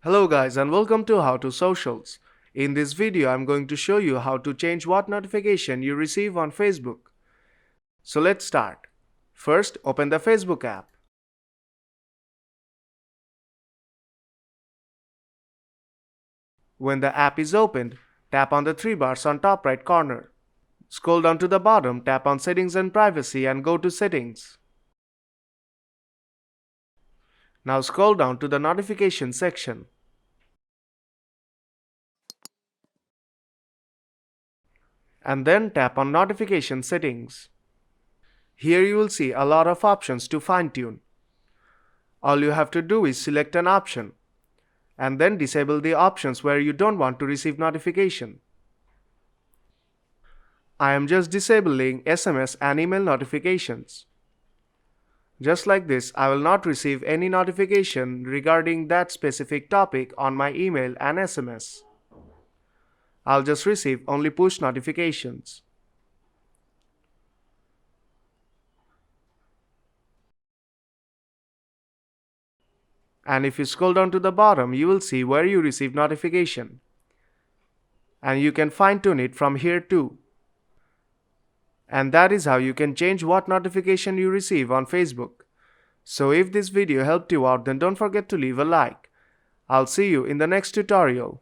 Hello guys and welcome to How to Socials. In this video I'm going to show you how to change what notification you receive on Facebook. So let's start. First, open the Facebook app. When the app is opened, tap on the three bars on top right corner. Scroll down to the bottom, tap on Settings and Privacy and go to Settings. Now scroll down to the Notification section. And then tap on Notification Settings. Here you will see a lot of options to fine-tune. All you have to do is select an option and then disable the options where you don't want to receive notification. I am just disabling SMS and email notifications. Just like this, I will not receive any notification regarding that specific topic on my email and SMS. I'll just receive only push notifications. And if you scroll down to the bottom, you will see where you receive notification. And you can fine-tune it from here too. And that is how you can change what notification you receive on Facebook. So if this video helped you out, then don't forget to leave a like. I'll see you in the next tutorial.